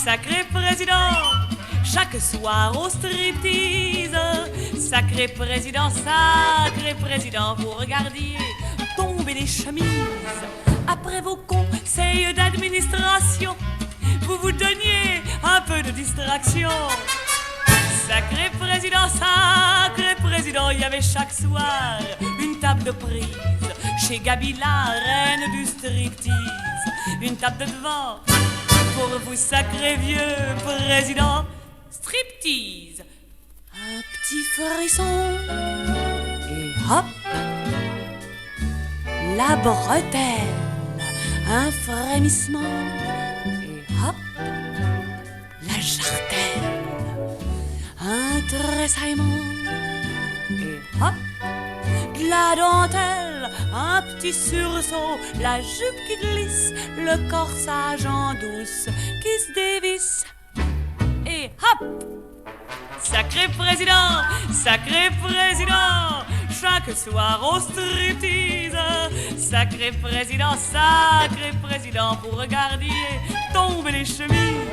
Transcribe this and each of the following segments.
Sacré président, chaque soir au striptease. Sacré président, vous regardiez tomber les chemises. Après vos conseils d'administration, vous vous donniez un peu de distraction. Sacré président, il y avait chaque soir une table de prise. Chez Gabi, la reine du striptease. Une table de devant pour vous, sacré vieux président. Striptease. Un petit frisson et hop, la bretelle. Un frémissement et hop, la jartelle. Un tressaillement et hop, de la dentelle. Un petit sursaut, la jupe qui glisse, le corsage en douce qui se dévisse. Et hop, sacré président, chaque soir au striptease. Sacré président, vous regardiez tomber les chemises.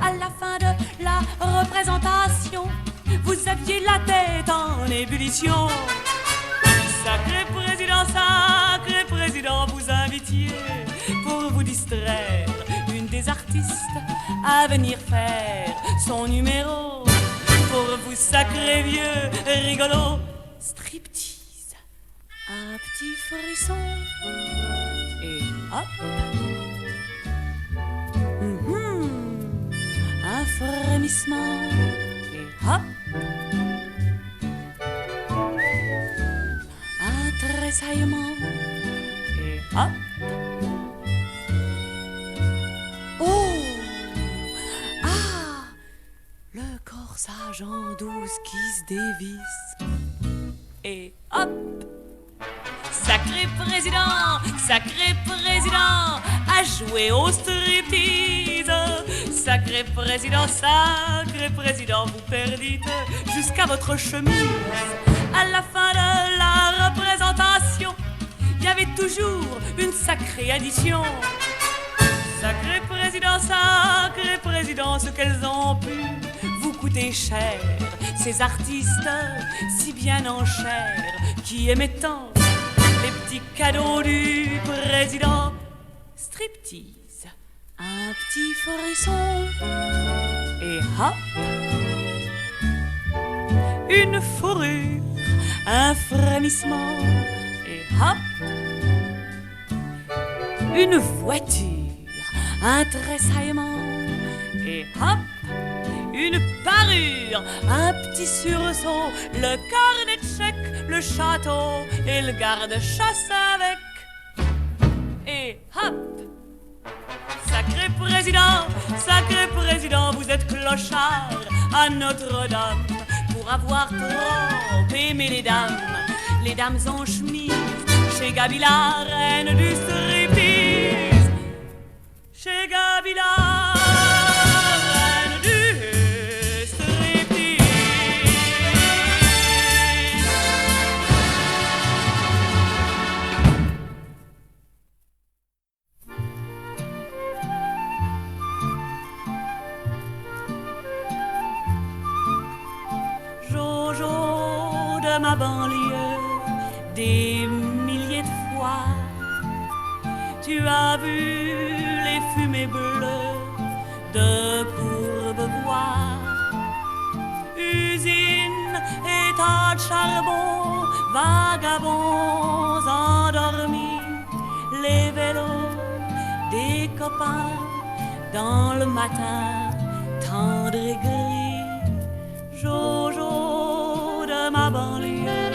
À la fin de la représentation, vous aviez la tête en ébullition. Sacré président, vous invitiez pour vous distraire une des artistes à venir faire son numéro. Pour vous, sacré vieux rigolo. Striptease, un petit frisson et hop, un frémissement et hop, un tressaillement et hop. Oh, ah, le corsage en douce qui se dévisse. Et hop, sacré président, à jouer au striptease. Sacré président, vous perdîtes jusqu'à votre chemise. À la fin de la représentation, il y avait toujours une sacrée addition. Sacré président, ce qu'elles ont pu vous coûter cher. Ces artistes si bien en chair, qui aimaient tant les petits cadeaux du président. Striptease, un petit frisson et hop, une fourrure, un frémissement et hop, une voiture, un tressaillement et hop, une parure, un petit sursaut, le carnet de chèques, le château et le garde-chasse avec. Et hop, sacré président, vous êtes clochard à Notre-Dame pour avoir trop aimé les dames en chemise. Chez Gabi, la reine du striptease. Chez Gabi, la reine du striptease. Jojo de ma banlieue, des milliers de fois, tu as vu les fumées bleues de Courbevoie. Usines, états de charbon, vagabonds endormis, les vélos des copains dans le matin tendre et gris. Jojo de ma banlieue,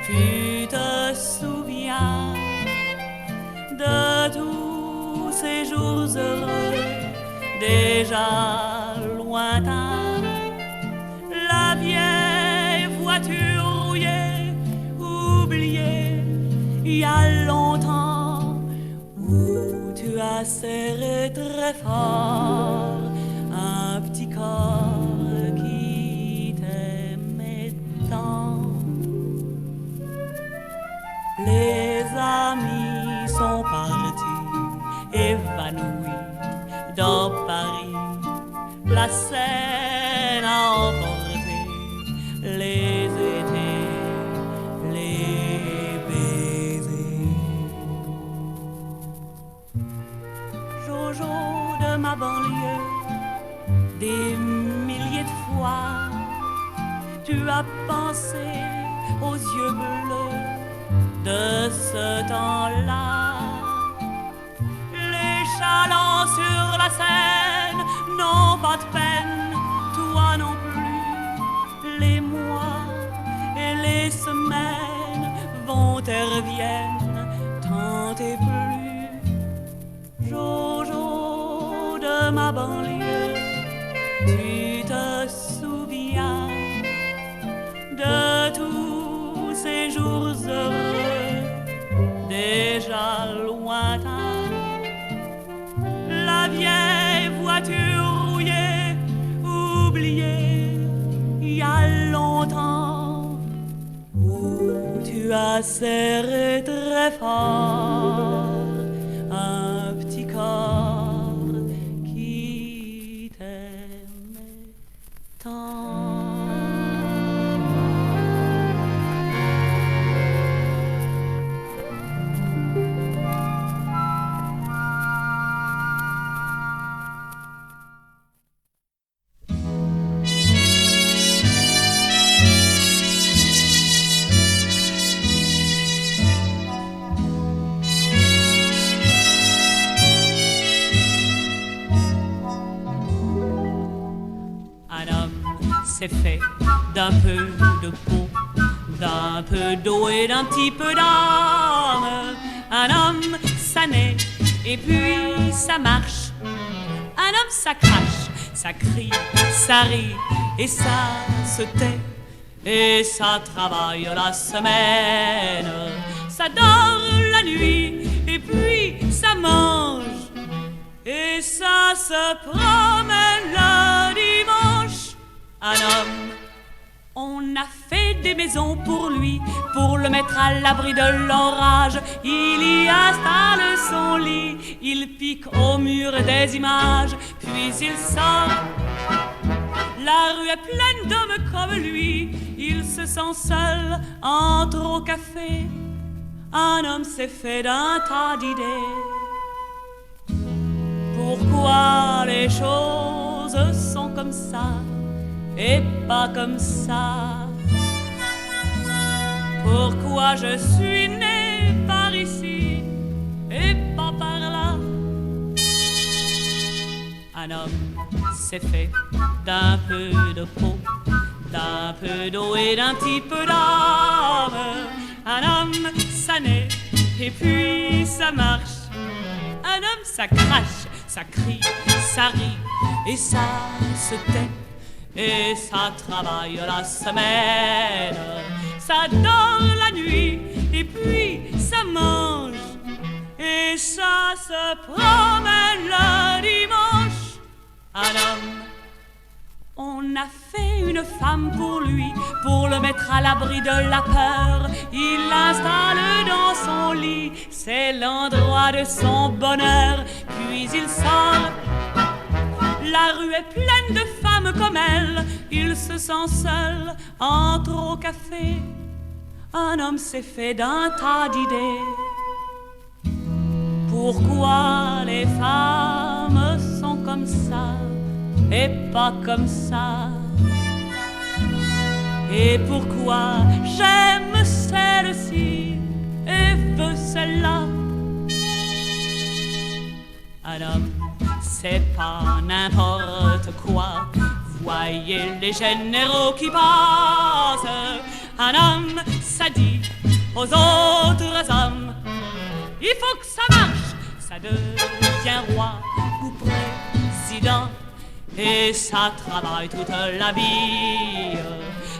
tu te souviens de tous ces jours heureux déjà lointains? La vieille voiture rouillée, oubliée il y a longtemps, où tu as serré très fort un petit corps qui t'aimait tant. Les amis sont partis, évanouis dans Paris. la Seine a emporté les étés, les baisers. Jojo de ma banlieue, des milliers de fois, tu as pensé aux yeux bleus de ce temps-là. Les chalands sur la Seine n'ont pas de peine, toi non plus. Les mois et les semaines vont et reviennent, tant et plus. Jojo de ma banlieue, tu te souviens de tous ces jours heureux, déjà lointains. La vieille voiture rouillée, oubliée, il y a longtemps, où tu as serré très fort un petit corps qui t'aimait tant. C'est fait d'un peu de peau, d'un peu d'eau et d'un petit peu d'âme. Un homme, ça naît et puis ça marche. Un homme, ça crache, ça crie, ça rit et ça se tait. Et ça travaille la semaine, ça dort la nuit et puis ça mange. Et ça se promène le dimanche. Un homme, on a fait des maisons pour lui, pour le mettre à l'abri de l'orage. Il y installe son lit, il pique au mur des images, puis il sort. La rue est pleine d'hommes comme lui, il se sent seul, entre au café. Un homme s'est fait d'un tas d'idées. Pourquoi les choses sont comme ça et pas comme ça? Pourquoi je suis né par ici et pas par là? Un homme s'est fait d'un peu de peau, d'un peu d'eau et d'un petit peu d'âme. Un homme, ça naît et puis ça marche. Un homme, ça crache, ça crie, ça rit et ça se tait. Et ça travaille la semaine, ça dort la nuit, et puis ça mange, et ça se promène le dimanche. Un homme, on a fait une femme pour lui, pour le mettre à l'abri de la peur. Il l'installe dans son lit, c'est l'endroit de son bonheur, puis il sort. La rue est pleine de femmes comme elle, il se sent seul, entre au café. Un homme s'est fait d'un tas d'idées. Pourquoi les femmes sont comme ça et pas comme ça? Et pourquoi j'aime celle-ci et veux celle-là? Un homme, c'est pas n'importe quoi. Voyez les généraux qui passent. Un homme, ça dit aux autres hommes, il faut que ça marche. Ça devient roi ou président, et ça travaille toute la vie.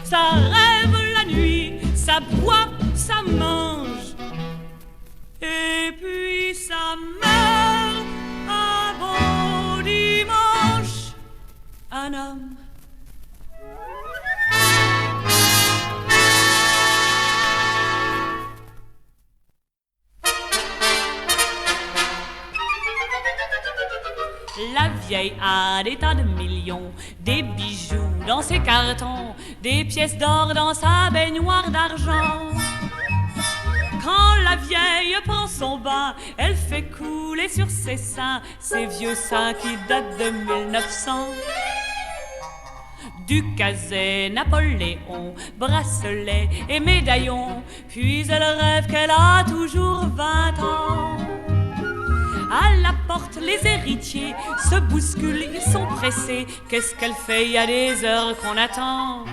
Ça rêve la nuit, ça boit, ça mange, et puis ça meurt. Un beau dimanche, un homme. La vieille a des tas de millions, des bijoux dans ses cartons, des pièces d'or dans sa baignoire d'argent. Quand la vieille prend son bain, elle fait couler sur ses seins ces vieux seins qui datent de 1900. Ducazet, Napoléon, bracelet et médaillon, puis elle rêve qu'elle a toujours 20 ans. À la porte, les héritiers se bousculent, ils sont pressés. Qu'est-ce qu'elle fait? Il y a des heures qu'on attend.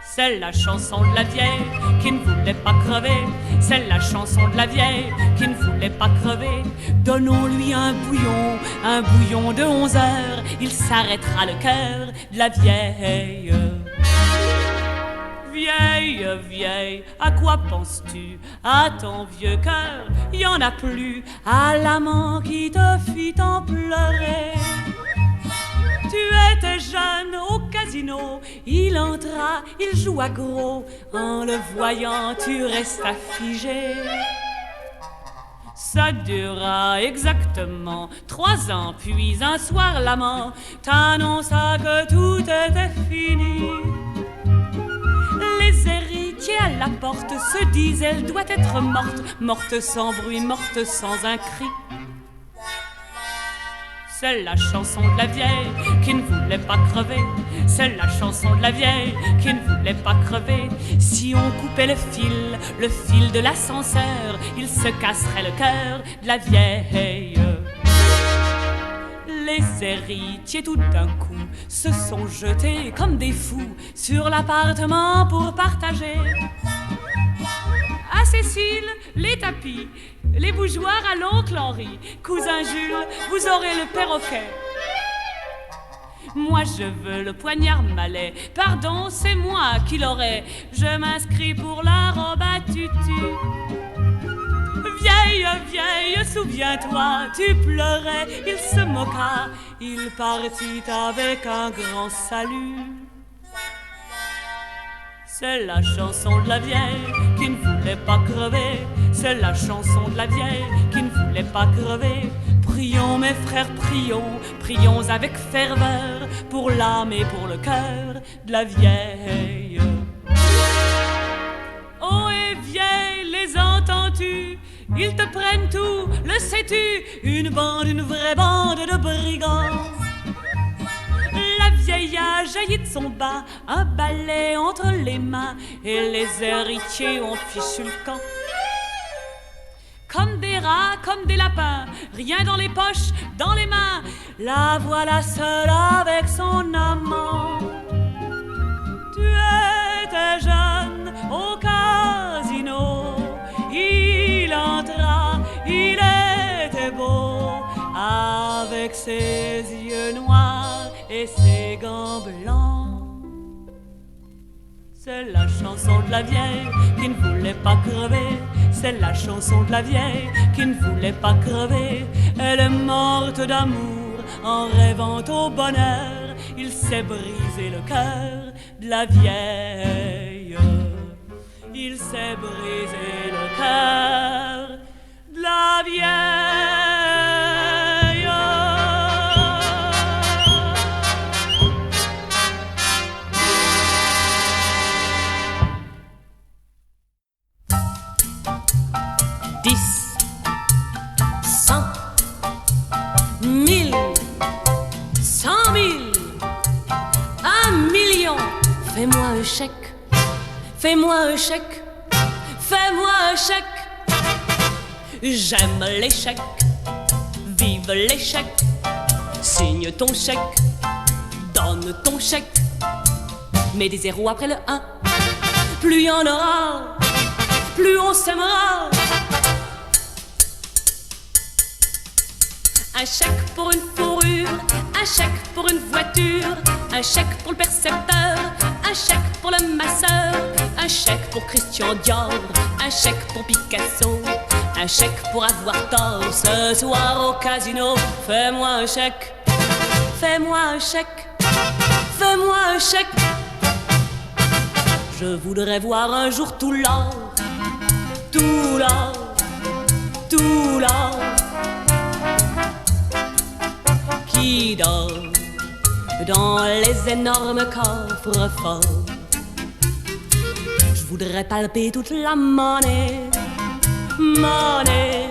C'est la chanson de la vieille qui ne voulait pas crever. C'est la chanson de la vieille qui ne voulait pas crever. Donnons-lui un bouillon de 11 heures. Il s'arrêtera le cœur de la vieille. Vieille, vieille, à quoi penses-tu? À ton vieux cœur, y en a plus. À l'amant qui te fit en pleurer. Tu étais jeune au casino, il entra, il joua gros. En le voyant, tu restas figé. Ça dura exactement 3 ans, puis un soir l'amant t'annonça que tout était fini. Les héritiers à la porte se disent elle doit être morte, morte sans bruit, morte sans un cri. C'est la chanson de la vieille qui ne voulait pas crever. C'est la chanson de la vieille qui ne voulait pas crever. Si on coupait le fil de l'ascenseur, il se casserait le cœur de la vieille. Les héritiers tout d'un coup se sont jetés comme des fous sur l'appartement pour partager. À Cécile, les tapis, les bougeoirs à l'oncle Henri. Cousin Jules, vous aurez le perroquet. Moi je veux le poignard malais. Pardon, c'est moi qui l'aurai. Je m'inscris pour la robe à tutu. Vieille, vieille, souviens-toi, tu pleurais. Il se moqua, il partit avec un grand salut. C'est la chanson de la vieille qui ne voulait pas crever. C'est la chanson de la vieille qui ne voulait pas crever. Prions mes frères, prions, prions avec ferveur pour l'âme et pour le cœur de la vieille. Oh et vieille, les entends-tu? Ils te prennent tout, le sais-tu? Une vraie bande de brigands. La vieille a jailli de son bas, un balai entre les mains, et les héritiers ont fichu le camp. Comme des rats, comme des lapins, rien dans les poches, dans les mains, la voilà seule avec son amant. Tu étais jeune au casino, il entra, il était beau, avec ses yeux noirs et ses gants blancs. C'est la chanson de la vieille qui ne voulait pas crever. C'est la chanson de la vieille qui ne voulait pas crever. Elle est morte d'amour en rêvant au bonheur. Il s'est brisé le cœur de la vieille. Il s'est brisé le cœur de la vieille. 10, 100, 1000, 100 000, 1 million. Fais-moi un chèque, fais-moi un chèque, fais-moi un chèque. J'aime les chèques, vive les chèques. Signe ton chèque, donne ton chèque. Mets des zéros après le 1. Plus y en aura, plus on s'aimera. Un chèque pour une fourrure, un chèque pour une voiture, un chèque pour le percepteur, un chèque pour le masseur, un chèque pour Christian Dior, un chèque pour Picasso, un chèque pour avoir tort ce soir au casino. Fais-moi un chèque, fais-moi un chèque, fais-moi un chèque. Je voudrais voir un jour tout l'or, tout l'or, tout l'or. qui dort dans les énormes coffres forts. Je voudrais palper toute la monnaie, monnaie,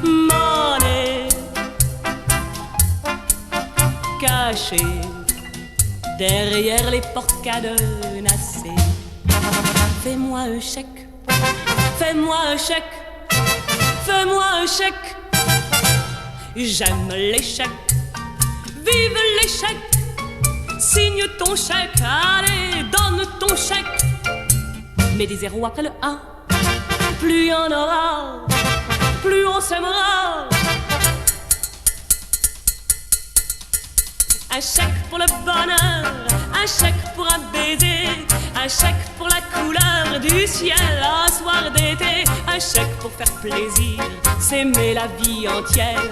monnaie, cachée derrière les portes cadenassées. Fais-moi un chèque, fais-moi un chèque, fais-moi un chèque. J'aime les chèques, vive les chèques. Signe ton chèque, allez, donne ton chèque. Mets des zéros après le 1, plus y en aura, plus on s'aimera. Un chèque pour le bonheur, un chèque pour un baiser, un chèque pour la couleur du ciel un soir d'été, un chèque pour faire plaisir, s'aimer la vie entière,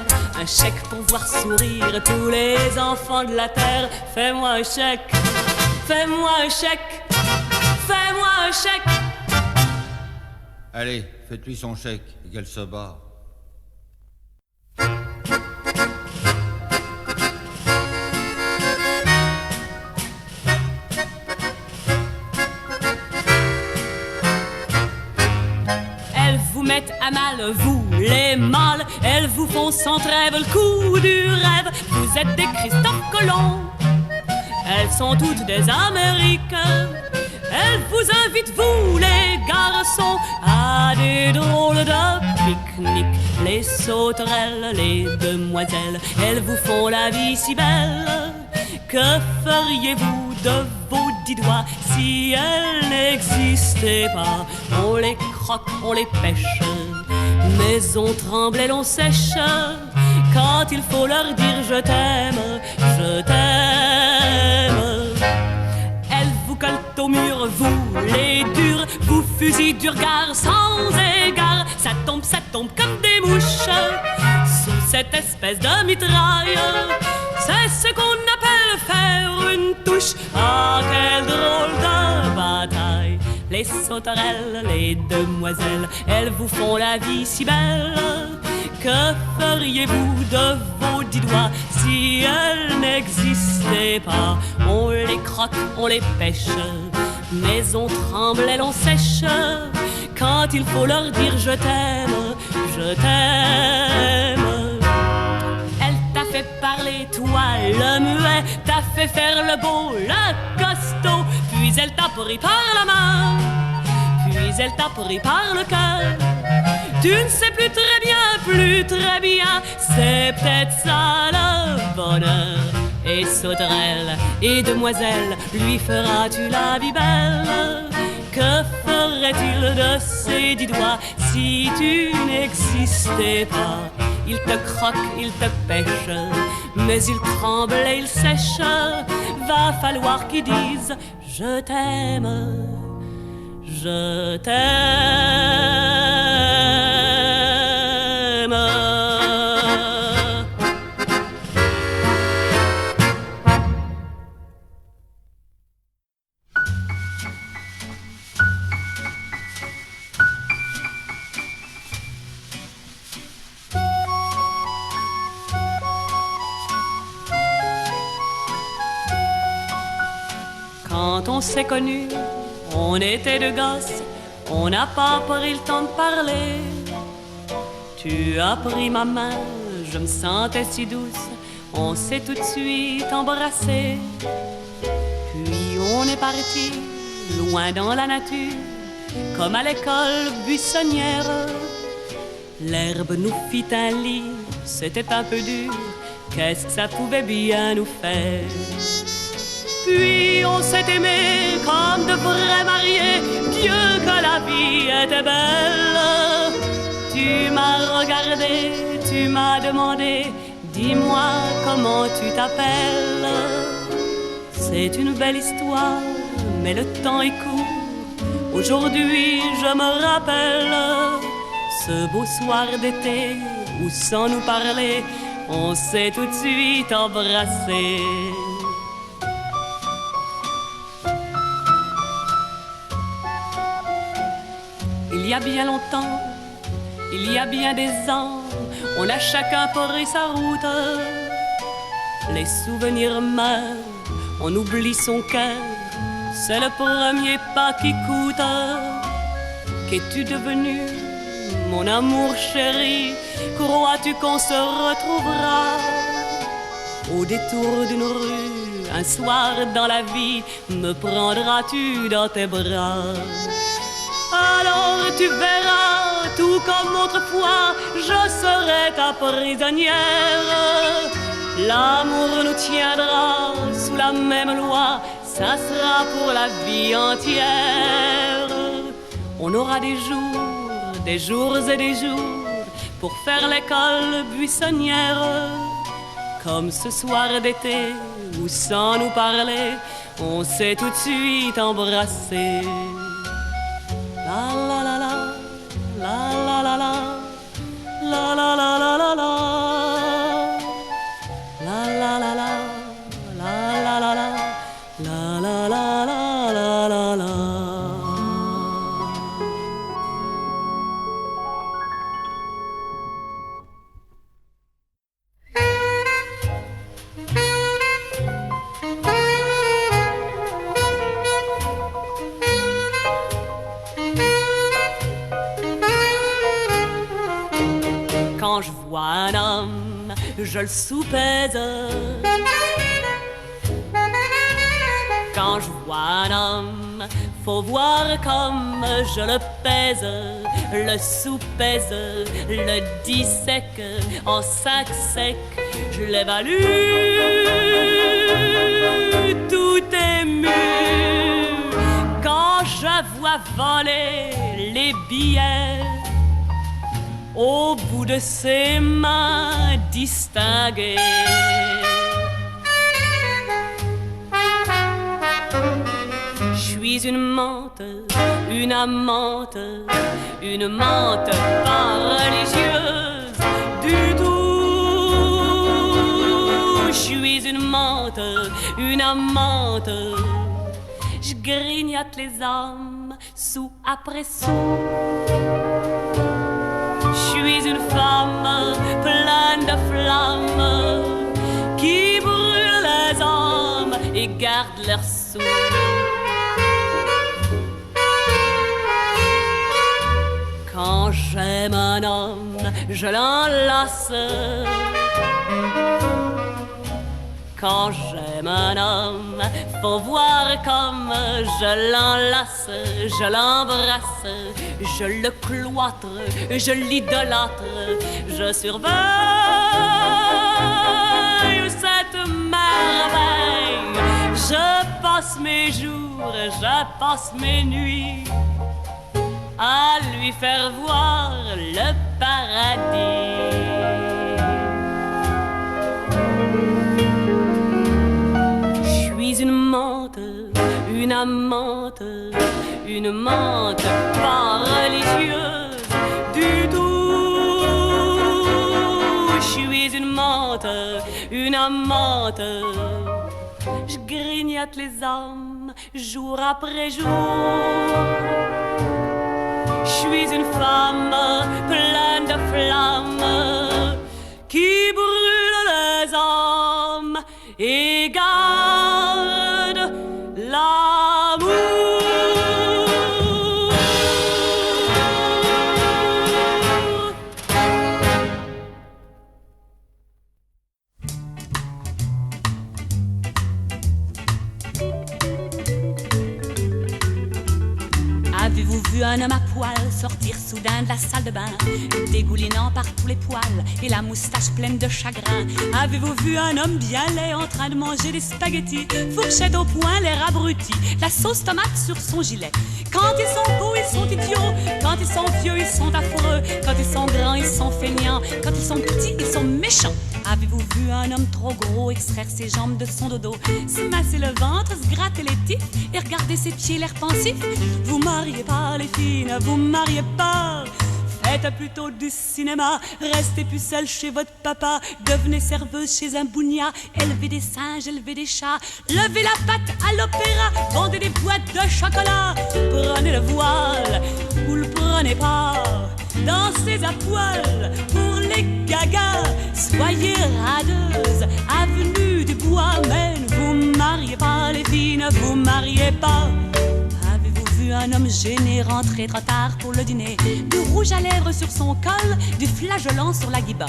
un chèque pour voir sourire tous les enfants de la terre. Fais-moi un chèque, fais-moi un chèque, fais-moi un chèque. Allez, faites-lui son chèque et qu'elle se barre. Mettent à mal, vous les mâles, elles vous font sans trêve le coup du rêve. Vous êtes des Christophe Colomb, elles sont toutes des Amériques. Elles vous invitent, vous les garçons, à des drôles de pique-nique. Les sauterelles, les demoiselles, elles vous font la vie si belle. Que feriez-vous de vos 10 doigts si elles n'existaient pas? On les croque, on les pêche, mais on tremble et l'on sèche quand il faut leur dire je t'aime, je t'aime. Elles vous collent au mur, vous les durs, vous fusillent du regard sans égard. Ça tombe comme des mouches sous cette espèce de mitraille. C'est ce qu'on appelle faire une touche. Ah, quelle drôle de bataille. Les sauterelles, les demoiselles, elles vous font la vie si belle. Que feriez-vous de vos 10 doigts si elles n'existaient pas? On les croque, on les pêche, mais on tremble et l'on sèche quand il faut leur dire je t'aime, je t'aime. Fait parler, toi le muet, t'as fait faire le beau, le costaud, puis elle t'a pris par la main, puis elle t'a pris par le cœur. Tu ne sais plus très bien, c'est peut-être ça le bonheur. Et sauterelle et demoiselle, lui feras-tu la vie belle? Que ferait-il de ses 10 doigts si tu n'existais pas? Il te croque, il te pêche, mais il tremble et il sèche. Va falloir qu'il dise je t'aime, je t'aime. Quand on s'est connus, on était deux gosses, on n'a pas pris le temps de parler. Tu as pris ma main, je me sentais si douce, on s'est tout de suite embrassés. Puis on est parti, loin dans la nature, comme à l'école buissonnière. L'herbe nous fit un lit, c'était un peu dur, qu'est-ce que ça pouvait bien nous faire? Puis on s'est aimé comme de vrais mariés, Dieu que la vie était belle. Tu m'as regardé, tu m'as demandé, dis-moi comment tu t'appelles. C'est une belle histoire, mais le temps est court. Aujourd'hui je me rappelle ce beau soir d'été où sans nous parler, on s'est tout de suite embrassés. Il y a bien longtemps, il y a bien des ans, on a chacun pris sa route. les souvenirs meurent, on oublie son cœur, c'est le premier pas qui coûte. Qu'es-tu devenu, mon amour chéri? Crois-tu qu'on se retrouvera au détour d'une rue, un soir dans la vie? Me prendras-tu dans tes bras? Alors tu verras, tout comme autrefois, je serai ta prisonnière. L'amour nous tiendra sous la même loi, ça sera pour la vie entière. On aura des jours et des jours pour faire l'école buissonnière. Comme ce soir d'été où sans nous parler, on s'est tout de suite embrassé. La la la la, la la la la, la la la la la la, la la la la, la la la la, la la la la la la. Quand je vois un homme, je le soupèse. Quand je vois un homme, faut voir comme je le pèse, le soupèse, le dissèque en 5 secs. Je l'évalue, tout ému. Quand je vois voler les billets au bout de ses mains distinguées. Je suis une menthe, une amante, une menthe pas religieuse du tout. Je suis une menthe, une amante, je grignote les hommes sou après sou. Je suis une femme pleine de flammes qui brûle les hommes et garde leurs sous. Quand j'aime un homme, je l'enlace. Quand j'aime un homme, faut voir comme je l'enlace, je l'embrasse, je le cloître, je l'idolâtre, je surveille cette merveille. Je passe mes jours, je passe mes nuits à lui faire voir le paradis. Une menthe, une amante, une menthe pas religieuse du tout. Je suis une menthe, une amante, je grignote les hommes jour après jour. Je suis une femme pleine de flammes qui brûle les hommes et garde l'amour. Avez-vous vu un homme à poil sortir soudain de la salle de bain, dégoulinant par tous les poils et la moustache pleine de chagrin? Avez-vous vu un homme bien laid en train de manger des spaghettis, fourchette au poing, l'air abruti, la sauce tomate sur son gilet? Quand ils sont beaux, ils sont idiots. Quand ils sont vieux, ils sont affreux. Quand ils sont grands, ils sont feignants. Quand ils sont petits, ils sont méchants. Avez-vous vu un homme trop gros extraire ses jambes de son dodo, se masser le ventre, se gratter les tifs et regarder ses pieds l'air pensif? Vous mariez pas les filles, ne vous mariez pas. Faites plutôt du cinéma, restez plus seul chez votre papa. Devenez serveuse chez un bougna, élevez des singes, élevez des chats. Levez la patte à l'opéra, vendez des boîtes de chocolat. Prenez le voile, ou le prenez pas. Dansez à poil pour les gagas, soyez radeuse, avenue mariez pas, les filles, ne vous mariez pas. Avez-vous vu un homme gêné rentrer trop tard pour le dîner? Du rouge à lèvres sur son col, du flageolant sur la guibole.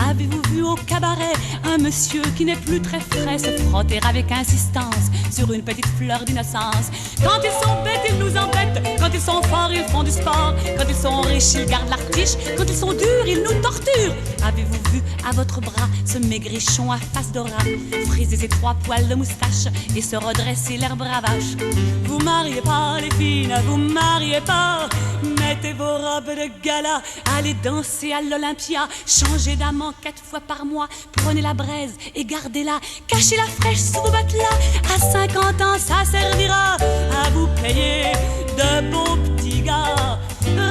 Avez-vous vu au cabaret un monsieur qui n'est plus très frais se frotter avec insistance sur une petite fleur d'innocence? Quand ils sont bêtes, ils nous embêtent. Quand ils sont forts, ils font du sport. Quand ils sont riches, ils gardent l'artiche. Quand ils sont durs, ils nous torturent. Avez-vous vu à votre bras ce maigrichon à face de rat friser ses 3 poils de moustache et se redresser l'air bravache? Vous mariez pas, les filles, ne vous mariez pas. Mettez vos robes de gala, allez danser à l'Olympia. Changez d'amant 4 fois par mois. Prenez la braise et gardez-la. Cachez la fraîche sous vos matelas. À 50 ans, ça servira à vous payer de bons petits gars.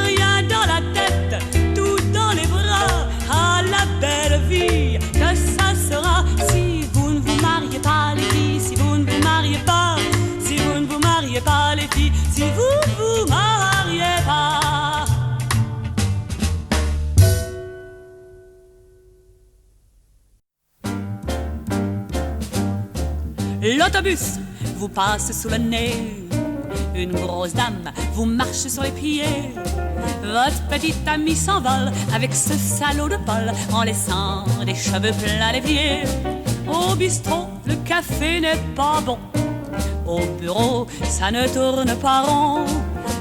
Rien dans la tête, tout dans les bras. À la belle vie que ça sera si vous ne vous mariez pas, les filles. Si vous ne vous mariez pas, si vous ne vous mariez pas, les filles. Si vous vous mariez pas. L'autobus vous passe sous le nez. Une grosse dame vous marche sur les pieds. Votre petite amie s'envole avec ce salaud de Paul en laissant des cheveux pleins les pieds. Au bistrot, le café n'est pas bon. Au bureau, ça ne tourne pas rond.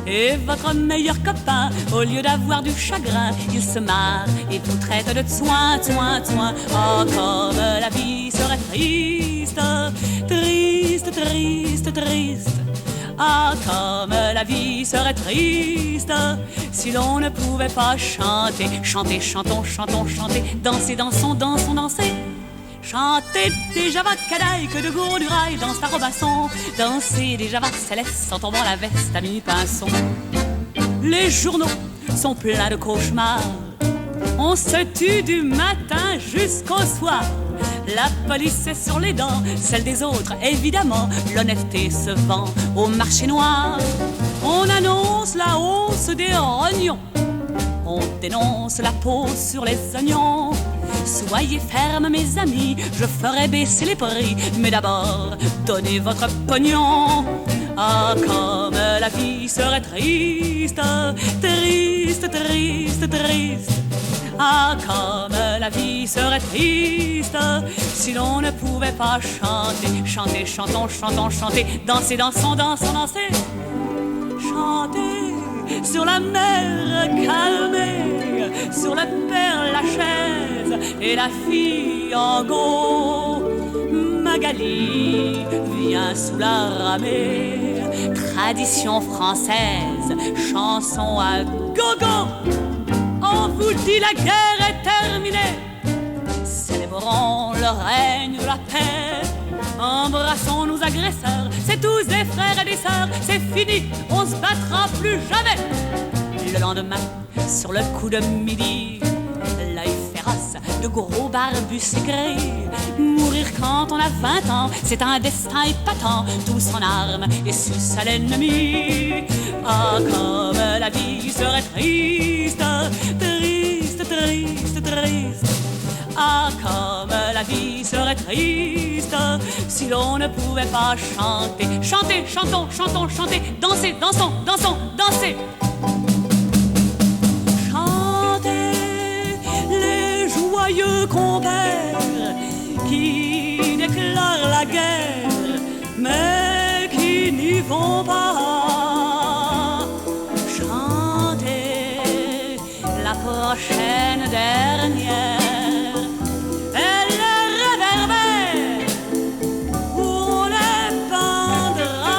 Et votre meilleur copain, au lieu d'avoir du chagrin, il se marre et vous traite de soin, soin, soin. Oh, comme la vie serait triste, triste, triste, triste. Ah, comme la vie serait triste si l'on ne pouvait pas chanter. Chanter, chantons, chantons, chanter. Danser, dansons, dansons, danser. Chanter des Java Cadaille que de Gourdurail dans sa Robinson. Danser des Java Céleste en tombant la veste à mi-pinson. Les journaux sont pleins de cauchemars. On se tue du matin jusqu'au soir. La police est sur les dents, celle des autres évidemment. L'honnêteté se vend au marché noir. On annonce la hausse des rognons. On dénonce la peau sur les oignons. Soyez fermes mes amis, je ferai baisser les prix. Mais d'abord, donnez votre pognon. Ah, comme la vie serait triste, triste, triste, triste. Ah, comme la vie serait triste si l'on ne pouvait pas chanter. Chanter, chantons, chantons, chanter. Danser, dansons, dansons, danser. Chanter sur la mer calmée, sur le Père Lachaise et la fille en go. Magali vient sous la ramée. Tradition française, chanson à gogo. On vous dit la guerre est terminée. Célébrons le règne de la paix. Embrassons nos agresseurs. C'est tous des frères et des sœurs. C'est fini, on se battra plus jamais. Le lendemain, sur le coup de midi, l'œil féroce de gros barbus s'écrit. Mourir quand on a 20 ans, c'est un destin épatant. Tous en armes et suce à l'ennemi. Ah, comme la vie serait triste, triste, triste, triste. Ah, comme la vie serait triste si l'on ne pouvait pas chanter. Chanter, chantons, chantons, chanter. Danser, dansons, dansons, danser. Chanter les joyeux compères qui déclarent la guerre mais qui n'y vont pas. Chanter la prochaine dernière. Elle réverbère où on les pendra.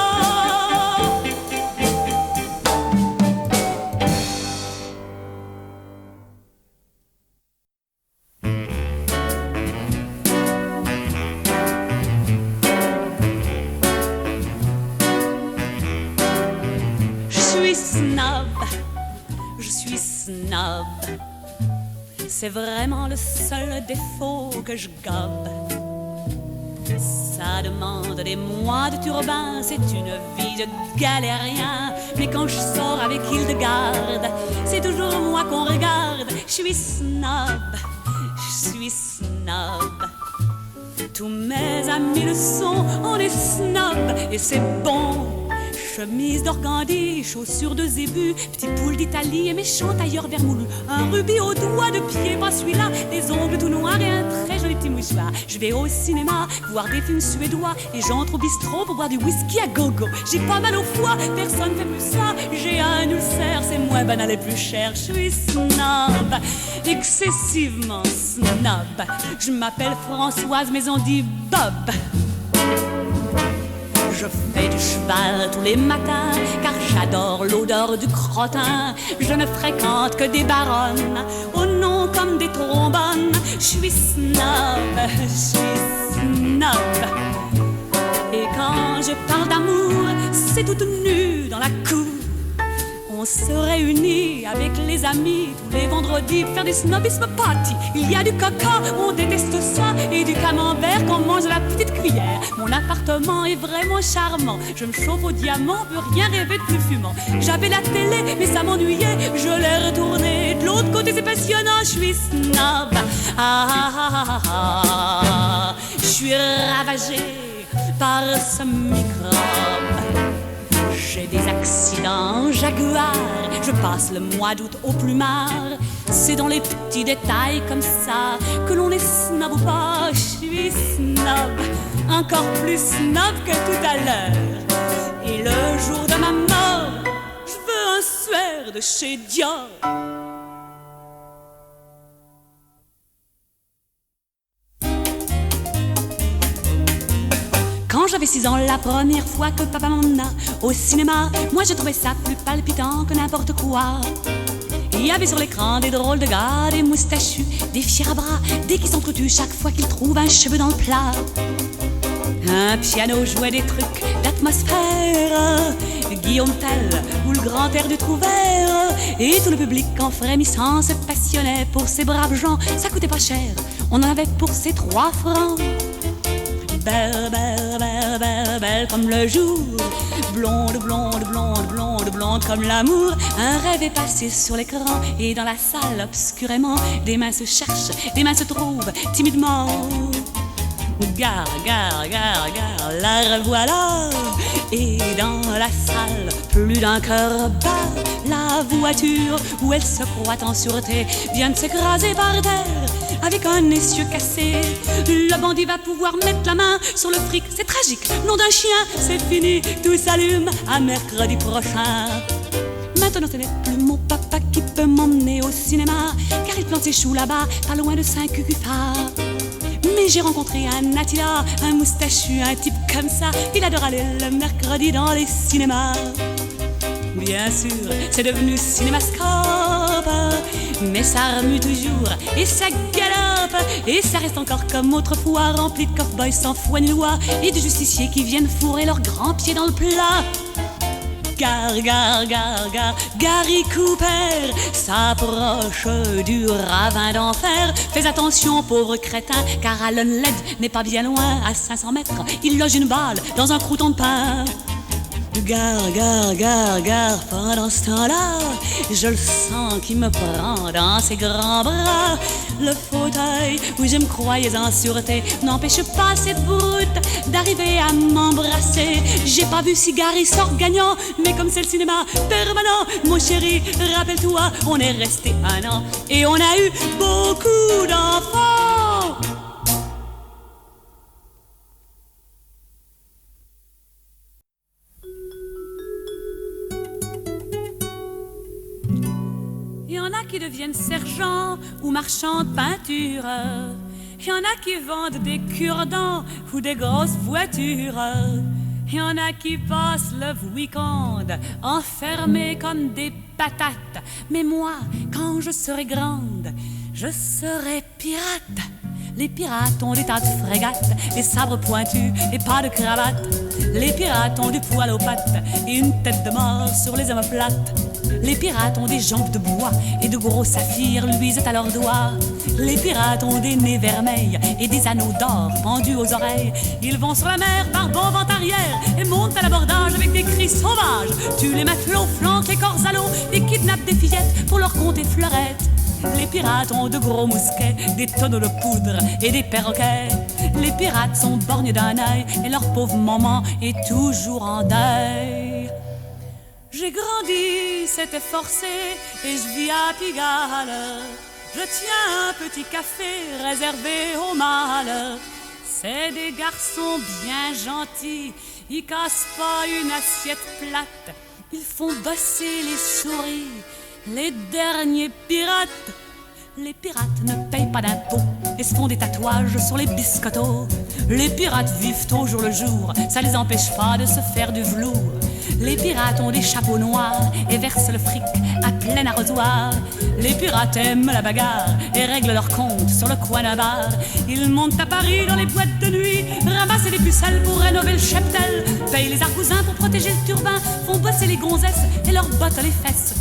Je suis snob. C'est vraiment le seul défaut que je gobe. Ça demande des mois de turbin, c'est une vie de galérien. Mais quand je sors avec Hildegarde, c'est toujours moi qu'on regarde. Je suis snob, je suis snob. Tous mes amis le sont, on est snob et c'est bon. Chemise d'organdi, chaussures de zébu, petit poule d'Italie et méchant tailleur vermoulu. Un rubis au doigt de pied, pas celui-là, des ongles tout noirs et un très joli petit mouchoir. Je vais au cinéma, voir des films suédois et j'entre au bistrot pour boire du whisky à gogo. J'ai pas mal au foie, personne fait plus ça. J'ai un ulcère, c'est moins banal et plus cher. Je suis snob, excessivement snob. Je m'appelle Françoise mais on dit Bob. Je fais du cheval tous les matins, car j'adore l'odeur du crottin. Je ne fréquente que des baronnes, au nom comme des trombones. Je suis snob, je suis snob. Et quand je parle d'amour, c'est toute nue dans la cour. On se réunit avec les amis tous les vendredis faire des snobisme party. Il y a du caca, on déteste ça, et du camembert qu'on mange à la petite cuillère. Mon appartement est vraiment charmant, je me chauffe au diamant, peux rien rêver de plus fumant. J'avais la télé, mais ça m'ennuyait, je l'ai retournée. De l'autre côté c'est passionnant, je suis snob. Je suis ravagée par ce microbe. J'ai des accidents Jaguar, je passe le mois d'août au plumard. C'est dans les petits détails comme ça que l'on est snob ou pas. Je suis snob, encore plus snob que tout à l'heure. Et le jour de ma mort, je veux un suaire de chez Dior. Quand j'avais 6 ans, la première fois que papa m'emmena au cinéma, moi je trouvais ça plus palpitant que n'importe quoi. Il y avait sur l'écran des drôles de gars, des moustachus, des fiers à bras, des qui s'entretuent chaque fois qu'ils trouvent un cheveu dans le plat. Un piano jouait des trucs d'atmosphère, Guillaume Tell ou le grand air du Trouvert. Et tout le public en frémissant se passionnait pour ces braves gens. Ça coûtait pas cher, on en avait pour ces 3 francs. Belle, belle, belle, belle, belle comme le jour. Blonde, blonde, blonde, blonde, blonde comme l'amour. Un rêve est passé sur l'écran et dans la salle obscurément des mains se cherchent, des mains se trouvent timidement. Gare, gare, gare, gare, la revoilà. Et dans la salle, plus d'un cœur bat. La voiture où elle se croit en sûreté vient de s'écraser par terre avec un essieu cassé. Le bandit va pouvoir mettre la main sur le fric, c'est tragique. Nom d'un chien, c'est fini, tout s'allume à mercredi prochain. Maintenant ce n'est plus mon papa qui peut m'emmener au cinéma, car il plante ses choux là-bas, pas loin de Saint-Cucufa. Mais j'ai rencontré un Attila, un moustachu, un type comme ça. Il adore aller le mercredi dans les cinémas. Bien sûr, c'est devenu cinémascope, mais ça remue toujours et ça galope. Et ça reste encore comme autrefois, rempli de cow-boys sans foi ni loi et de justiciers qui viennent fourrer leurs grands pieds dans le plat. Gare, gare, gare, gare, Gary Cooper s'approche du ravin d'enfer. Fais attention, pauvre crétin, car Alan Ladd n'est pas bien loin. À 500 mètres, il loge une balle dans un crouton de pain. Gare, gare, gare, gare, pendant ce temps-là, je le sens qui me prend dans ses grands bras. Le fauteuil où je me croyais en sûreté n'empêche pas cette brute d'arriver à m'embrasser. J'ai pas vu si Gary sort gagnant, mais comme c'est le cinéma permanent, mon chéri, rappelle-toi, on est resté 1 an et on a eu beaucoup d'enfants. Il y en a qui deviennent sergents ou marchands de peinture. Il y en a qui vendent des cure-dents ou des grosses voitures. Il y en a qui passent le week-end enfermés comme des patates. Mais moi, quand je serai grande, je serai pirate. Les pirates ont des tas de frégates, des sabres pointus et pas de cravate. Les pirates ont du poil aux pattes et une tête de mort sur les omoplates. Les pirates ont des jambes de bois et de gros saphirs luisent à leurs doigts. Les pirates ont des nez vermeils et des anneaux d'or pendus aux oreilles. Ils vont sur la mer par bon vent arrière et montent à l'abordage avec des cris sauvages. Tuent les matelots, flanquent les corps à l'eau et kidnappent des fillettes pour leur compter fleurettes. Les pirates ont de gros mousquets, des tonneaux de poudre et des perroquets. Les pirates sont borgnés d'un œil et leur pauvre maman est toujours en deuil. J'ai grandi, c'était forcé et je vis à Pigalle. Je tiens un petit café réservé aux mâles. C'est des garçons bien gentils, ils cassent pas une assiette plate. Ils font bosser les souris, les derniers pirates. Les pirates ne payent pas d'impôts et se font des tatouages sur les biscottos. Les pirates vivent au jour le jour, ça les empêche pas de se faire du velours. Les pirates ont des chapeaux noirs et versent le fric à plein arrosoir. Les pirates aiment la bagarre et règlent leurs comptes sur le coin d'un bar. Ils montent à Paris dans les boîtes de nuit, ramassent des pucelles pour rénover le cheptel, payent les argousins pour protéger le turbin, font bosser les gonzesses et leur bottent les fesses.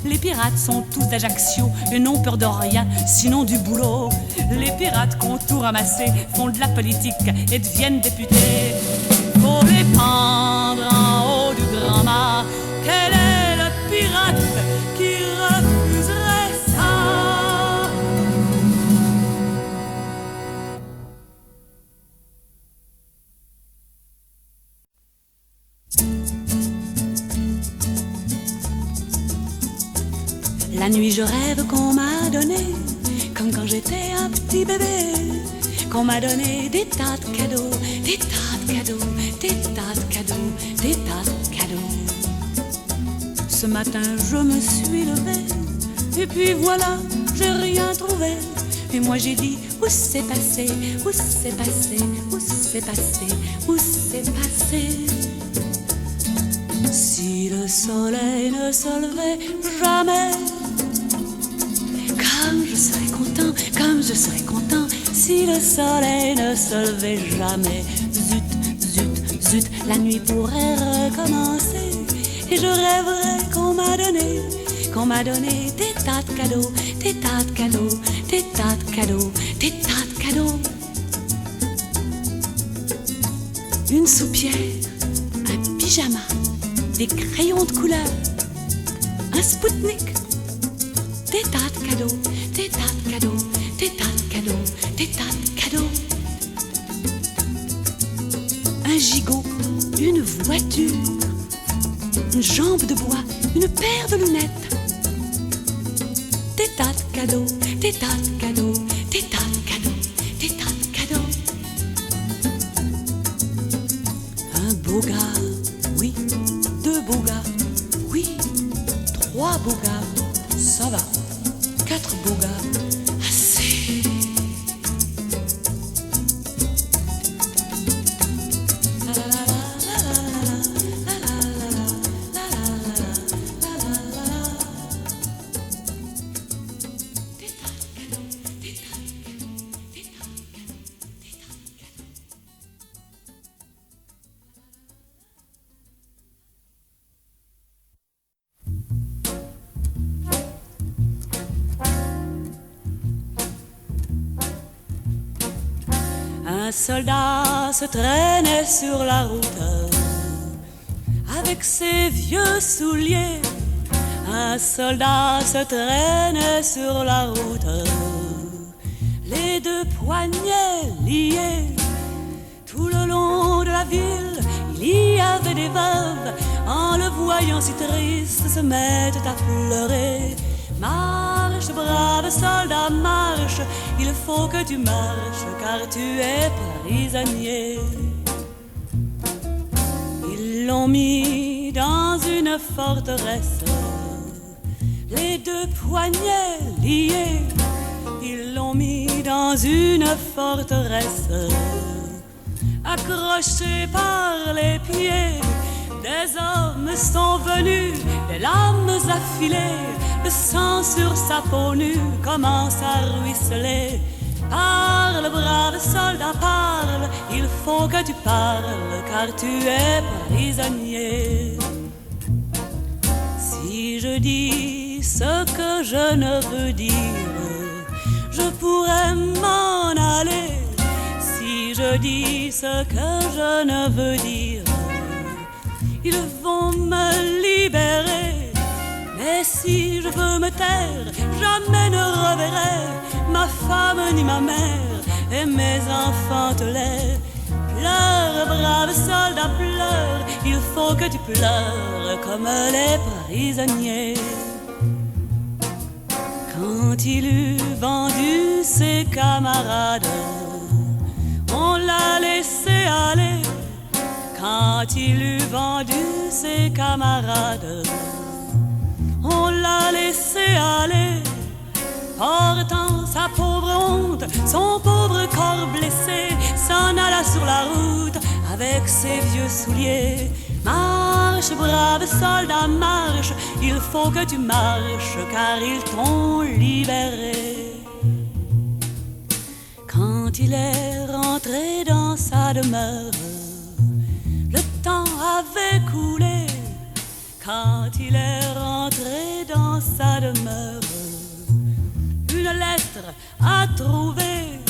Les pirates sont tous d'Ajaccio et n'ont peur de rien, sinon du boulot. Les pirates qui ont tout ramassé font de la politique et deviennent députés. Faut les pendre en haut du grand mât. Quel est le pirate qui refuserait ça? La nuit je rêve qu'on m'a donné, comme quand j'étais un petit bébé, qu'on m'a donné des tas de cadeaux, des tas de cadeaux, des tas de cadeaux, des tas de cadeaux. Ce matin je me suis levée, et puis voilà, j'ai rien trouvé. Et moi j'ai dit, où c'est passé, où c'est passé, où c'est passé, où c'est passé. Si le soleil ne se levait jamais, comme je serais content, comme je serais content. Si le soleil ne se levait jamais, zut, zut, zut, la nuit pourrait recommencer. Et je rêverais qu'on m'a donné des tas de cadeaux, des tas de cadeaux, des tas de cadeaux, des tas de cadeaux. Une soupière, un pyjama, des crayons de couleur, un Spoutnik, des tas de cadeaux, des tas de cadeaux, des tas de cadeaux, des tas de cadeaux. Un gigot, une voiture, une jambe de bois, une paire de lunettes. Des tas de cadeaux, des tas de cadeaux, des tas de cadeaux, des tas de cadeaux. Un beau gars, oui, deux beaux gars, oui, trois beaux gars, ça va. Quatre beaux gars, assez. Un soldat se traînait sur la route avec ses vieux souliers. Un soldat se traînait sur la route, les deux poignets liés. Tout le long de la ville, il y avait des veuves, en le voyant si triste, se mettent à pleurer. Marche, brave soldat, marche, il faut que tu marches, car tu es prisonnier. Ils l'ont mis dans une forteresse, les deux poignets liés. Ils l'ont mis dans une forteresse, accroché par les pieds. Des hommes sont venus, des lames affilées, le sang sur sa peau nue commence à ruisseler. Parle, brave soldat, parle, il faut que tu parles, car tu es prisonnier. Si je dis ce que je ne veux dire, je pourrais m'en aller. Si je dis ce que je ne veux dire, ils vont me libérer. Mais si je veux me taire, jamais ne reverrai ma femme ni ma mère, et mes enfants te lèvent. Pleure, brave soldat, pleure, il faut que tu pleures comme les prisonniers. Quand il eut vendu ses camarades, on l'a laissé aller. Quand il eut vendu ses camarades, on l'a laissé aller. Portant sa pauvre honte, son pauvre corps blessé, s'en alla sur la route avec ses vieux souliers. Marche, brave soldat, marche, il faut que tu marches, car ils t'ont libéré. Quand il est rentré dans sa demeure, le temps avait coulé. Quand il est rentré dans sa demeure, une lettre à trouver.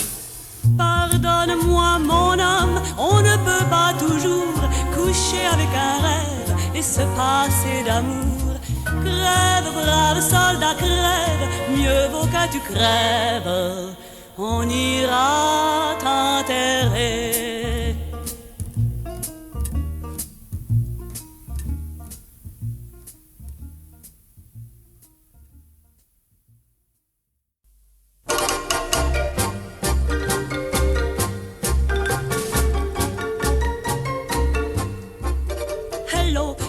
Pardonne-moi mon homme, on ne peut pas toujours coucher avec un rêve et se passer d'amour. Crève, brave soldat, crève, mieux vaut que tu crèves, on ira t'enterrer.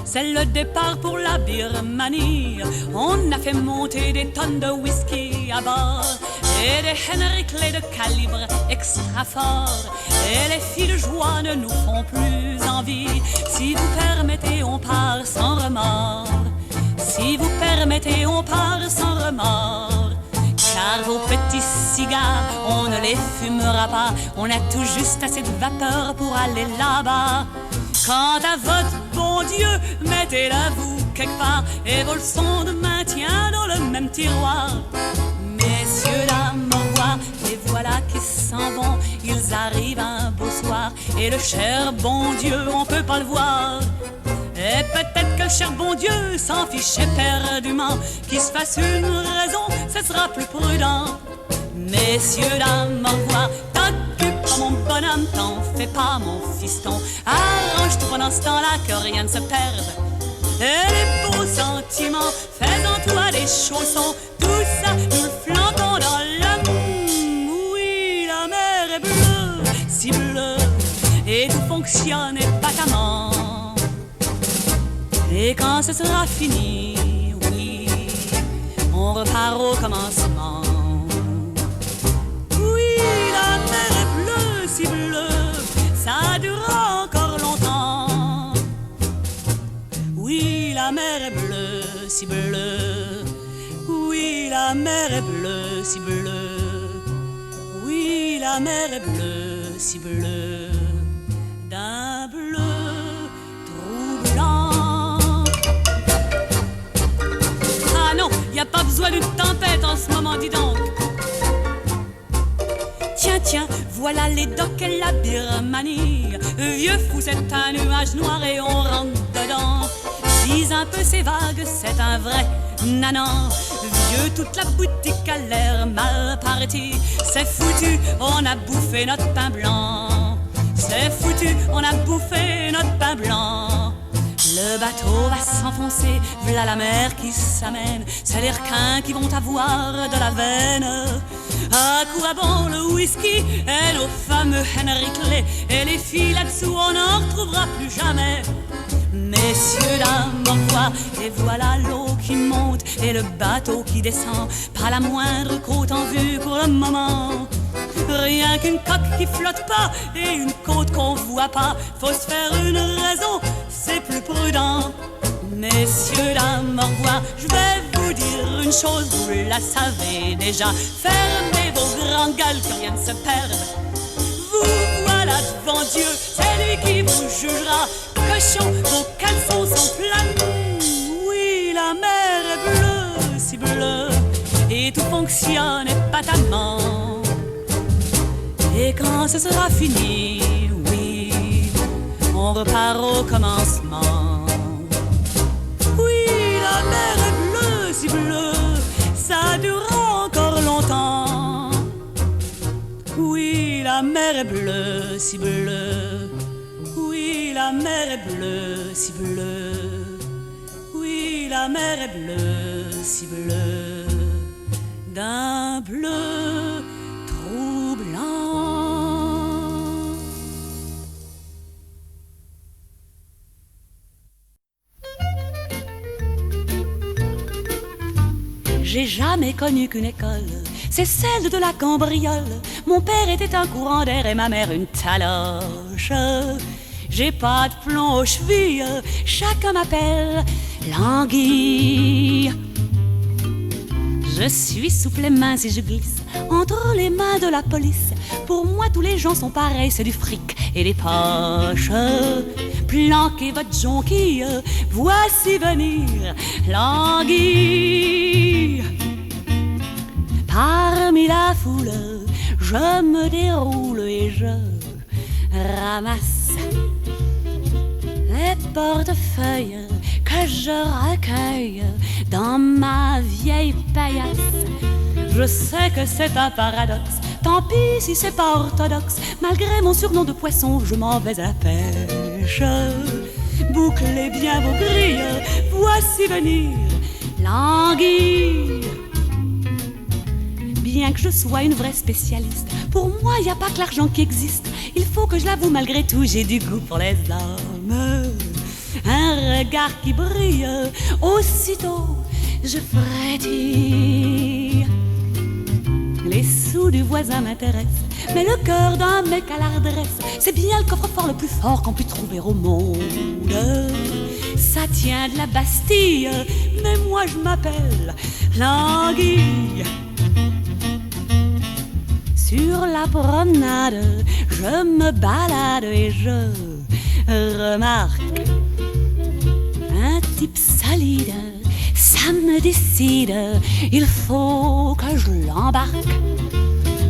C'est le départ pour la Birmanie. On a fait monter des tonnes de whisky à bord et des Henry Clay de calibre extra fort. Et les filles de joie ne nous font plus envie. Si vous permettez, on part sans remords. Si vous permettez, on part sans remords. Car vos petits cigares, on ne les fumera pas. On a tout juste assez de vapeur pour aller là-bas. Quant à votre bon Dieu, mettez-la vous quelque part et vos leçons de maintien dans le même tiroir. Messieurs, dames, au revoir, et voilà qu'ils s'en vont. Ils arrivent un beau soir et le cher bon Dieu, on peut pas le voir. Et peut-être que le cher bon Dieu s'en fiche éperdument. Qu'il se fasse une raison, ce sera plus prudent. Messieurs, dames, au revoir. T'occupe pas mon bonhomme, t'en fais pas mon fiston. Arrange-toi pendant ce temps-là que rien ne se perde. Et les beaux sentiments, fais-en toi des chaussons. Tout ça, nous le flanquons dans l'amour. Oui, la mer est bleue, si bleue, et tout fonctionne épatamment. Et quand ce sera fini, oui, on repart au commencement. Si bleu, ça durera encore longtemps. Oui, la mer est bleue, si bleue. Oui, la mer est bleue, si bleue. Oui, la mer est bleue, si bleue. D'un bleu troublant. Ah non, y a pas besoin d'une tempête en ce moment, dis donc. Tiens, tiens, voilà les docks et la Birmanie. Vieux fou, c'est un nuage noir et on rentre dedans. Dis un peu ces vagues, c'est un vrai nanan. Vieux, toute la boutique a l'air mal partie. C'est foutu, on a bouffé notre pain blanc. C'est foutu, on a bouffé notre pain blanc. Le bateau va s'enfoncer, v'là la mer qui s'amène. C'est les requins qui vont avoir de la veine. À quoi bon le whisky et nos fameux Henry Clay. Et les filles là-dessous, on n'en retrouvera plus jamais. Messieurs, dames, au revoir. Et voilà l'eau qui monte et le bateau qui descend. Pas la moindre côte en vue pour le moment. Rien qu'une coque qui flotte pas et une côte qu'on voit pas. Faut se faire une raison, c'est plus prudent. Messieurs, dames, au revoir. Je vais vous dire une chose, vous la savez déjà. Fermez vos grandes gueules, que rien ne se perde. Vous voilà devant Dieu, c'est lui qui vous jugera. Cochon, vos caleçons sont pleins. Oui, la mer est bleue, si bleue, et tout fonctionne épatamment. Et quand ce sera fini, oui, on repart au commencement. Oui, la mer est bleue, si bleue, ça durera encore longtemps. Oui, la mer est bleue, si bleue. Oui, la mer est bleue, si bleue. Oui, la mer est bleue, si bleue. D'un bleu troublant. J'ai jamais connu qu'une école, c'est celle de la cambriole. Mon père était un courant d'air et ma mère une taloche. J'ai pas de plomb aux chevilles, chacun m'appelle l'anguille. Je suis souple les mains et je glisse entre les mains de la police. Pour moi tous les gens sont pareils, c'est du fric et des poches. Planquez votre jonquille, voici venir l'anguille. Parmi la foule, je me déroule et je ramasse les portefeuilles que je recueille dans ma vieille paillasse. Je sais que c'est un paradoxe, tant pis si c'est pas orthodoxe. Malgré mon surnom de poisson, je m'en vais à la pêche. Bouclez bien vos grilles, voici venir l'anguille. Bien que je sois une vraie spécialiste, pour moi y a pas que l'argent qui existe. Il faut que je l'avoue, malgré tout, j'ai du goût pour les hommes. Un regard qui brille, aussitôt je frétille. Les sous du voisin m'intéressent, mais le cœur d'un mec à l'adresse, c'est bien le coffre-fort le plus fort qu'on puisse trouver au monde. Ça tient de la Bastille, mais moi je m'appelle l'anguille. Sur la promenade, je me balade et je remarque un type solide, ça me décide, il faut que je l'embarque.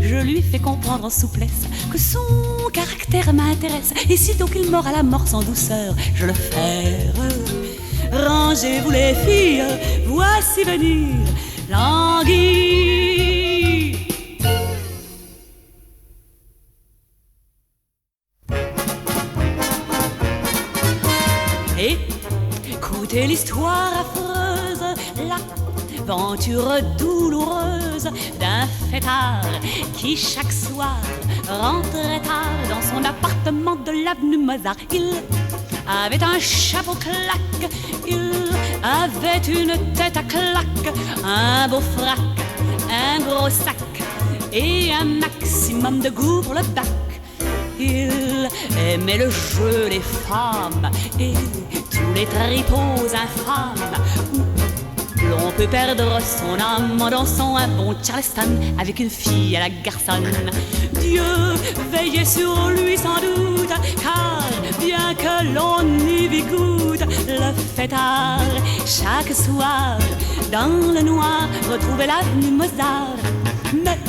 Je lui fais comprendre en souplesse que son caractère m'intéresse, et sitôt qu'il mord à la mort sans douceur, je le ferre. Rangez-vous les filles, voici venir l'anguille. Écoutez l'histoire affreuse, l'aventure douloureuse d'un fêtard qui chaque soir rentrait tard dans son appartement de l'avenue Mozart. Il avait un chapeau claque, il avait une tête à claque, un beau frac, un gros sac et un maximum de goût pour le bac. Il aimait le jeu, les femmes et tous les tripots infâmes où l'on peut perdre son âme en dansant un bon Charleston avec une fille à la garçonne. Dieu veillait sur lui sans doute, car bien que l'on y vit goûte, le fêtard chaque soir dans le noir retrouvait l'avenue Mozart. Mais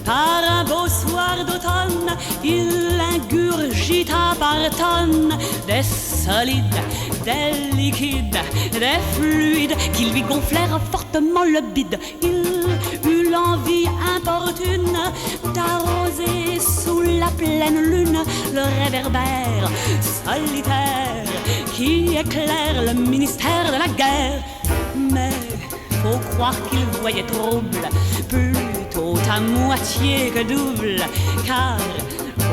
par un beau soir d'automne, il ingurgita par tonnes des solides, des liquides, des fluides qui lui gonflèrent fortement le bide. Il eut l'envie importune d'arroser sous la pleine lune le réverbère solitaire qui éclaire le ministère de la guerre. Mais faut croire qu'il voyait trouble, plutôt à moitié que double, car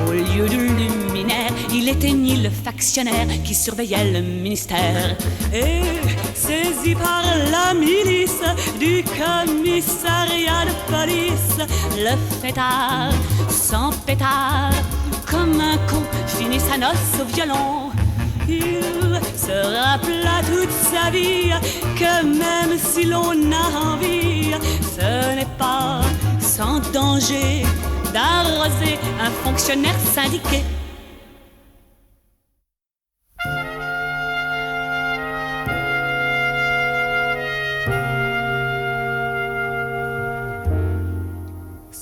au lieu du luminaire, il éteignit le factionnaire qui surveillait le ministère. Et saisi par la milice du commissariat de police, le fêtard, sans pétard, comme un con, finit sa noce au violon. Il se rappela toute sa vie que même si l'on a envie, ce n'est pas sans danger d'arroser un fonctionnaire syndiqué.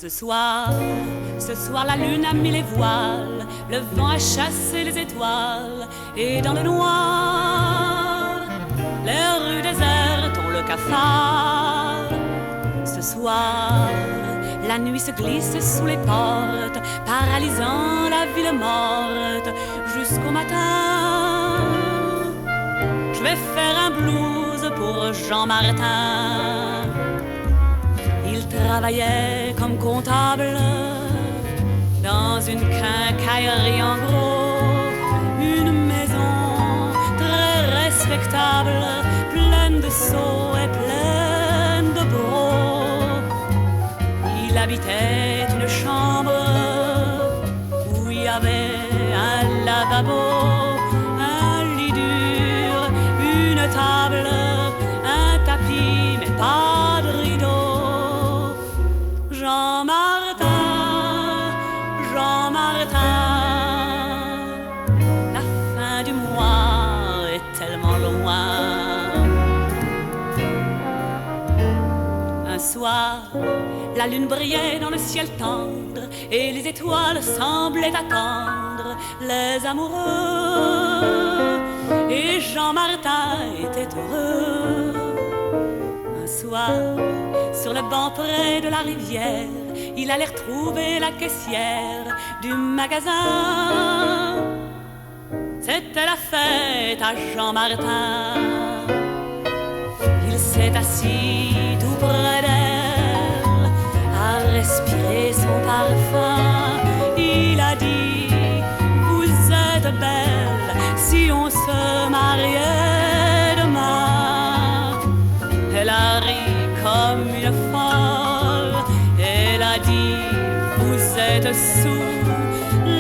Ce soir la lune a mis les voiles, le vent a chassé les étoiles, et dans le noir, les rues désertes ont le cafard. Ce soir, la nuit se glisse sous les portes, paralysant la ville morte jusqu'au matin. Je vais faire un blues pour Jean Martin. Il travaillait comme comptable dans une quincaillerie en gros, une maison très respectable, pleine de seaux et pleine de brocs. Il habitait une chambre où il y avait un lavabo, un lit dur, une table, un tapis, mais pas de rideau. Jean Martin, Jean Martin, la fin du mois est tellement loin. Un soir, la lune brillait dans le ciel tendre et les étoiles semblaient attendre les amoureux. Et Jean Martin était heureux. Un soir, sur le banc près de la rivière, il allait retrouver la caissière du magasin. C'était la fête à Jean Martin. Il s'est assis tout près d'elle, à respirer son parfum. Il a dit: vous êtes belle, si on se mariait demain. Elle a ri comme une folle. Elle a dit: vous êtes sous,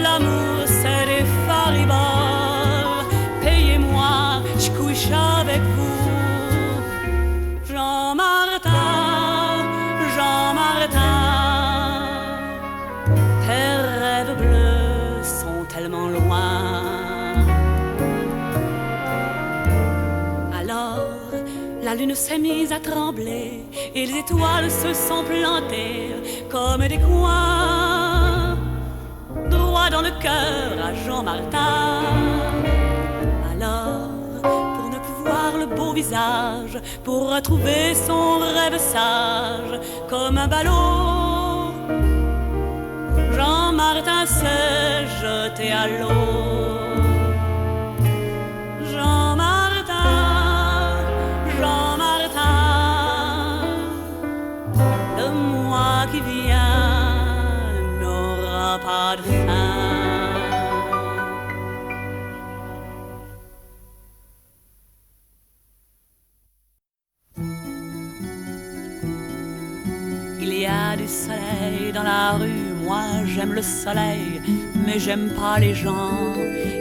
l'amour c'est des fariboles. Payez-moi, je couche avec vous. Jean Martin, Jean Martin, tes rêves bleus sont tellement loin. Alors la lune s'est mise à trembler et les étoiles se sont plantées comme des coins droit dans le cœur à Jean Martin. Alors, pour ne plus voir le beau visage, pour retrouver son rêve sage comme un ballot, Jean Martin s'est jeté à l'eau. Jean Martin, Jean Martin, le mois qui vient n'aura pas de fin. Il y a du soleil dans la rue, moi j'aime le soleil, mais j'aime pas les gens,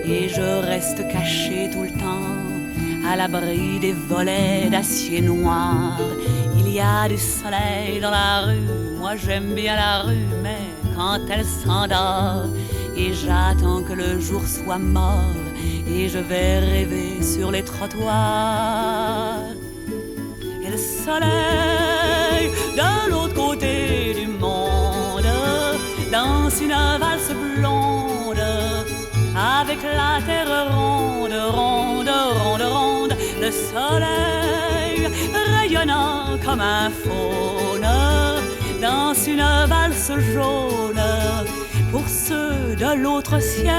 et je reste caché tout le temps, à l'abri des volets d'acier noir. Il y a du soleil dans la rue, moi j'aime bien la rue, mais quand elle s'endort, et j'attends que le jour soit mort, et je vais rêver sur les trottoirs. Et le soleil de l'autre côté du monde danse une valse blonde avec la terre ronde, ronde, ronde, ronde. Le soleil rayonnant comme un faune danse une valse jaune pour ceux de l'autre ciel.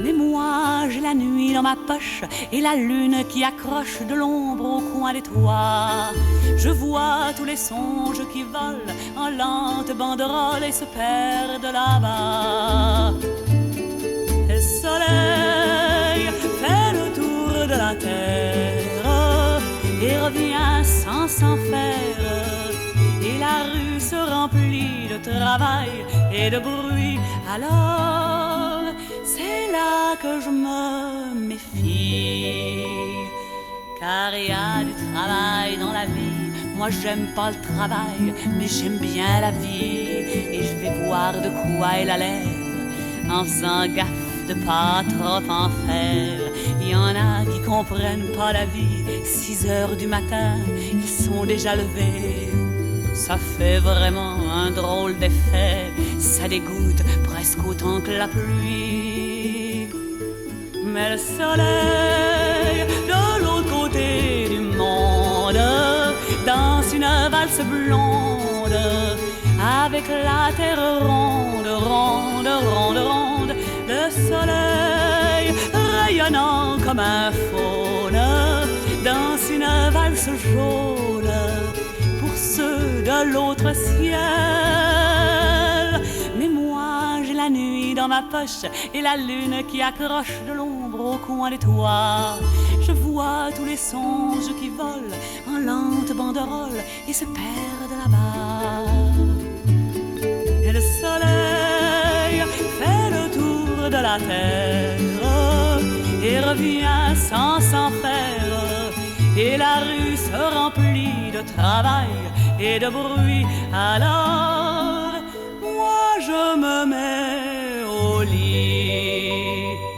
Mais moi j'ai la nuit dans ma poche et la lune qui accroche de l'ombre au coin des toits. Je vois tous les songes qui volent en lente banderole et se perdent là-bas. Le soleil fait le tour de la terre et revient sans s'en faire. Et la rue se remplit de travail et de bruit. Alors c'est là que je me méfie, car il y a du travail dans la vie. Moi j'aime pas le travail, mais j'aime bien la vie. Et je vais voir de quoi elle a l'air, en faisant gaffe de pas trop en faire. Il y en a qui comprennent pas la vie. 6 heures du matin, ils sont déjà levés. Ça fait vraiment un drôle d'effet. Ça dégoûte presque autant que la pluie. Mais le soleil de l'autre côté du monde danse une valse blonde avec la terre ronde, ronde, ronde, ronde, le soleil rayonnant comme un faune danse une valse jaune pour ceux de l'autre ciel. Mais moi j'ai la nuit dans ma poche et la lune qui accroche de l'ombre au coin des toits. Je vois tous les songes qui volent en lente banderole et se perdent là-bas. Et le soleil fait le tour de la terre et revient sans s'en faire. Et la rue se remplit de travail et de bruit. Alors, moi je me mets au lit.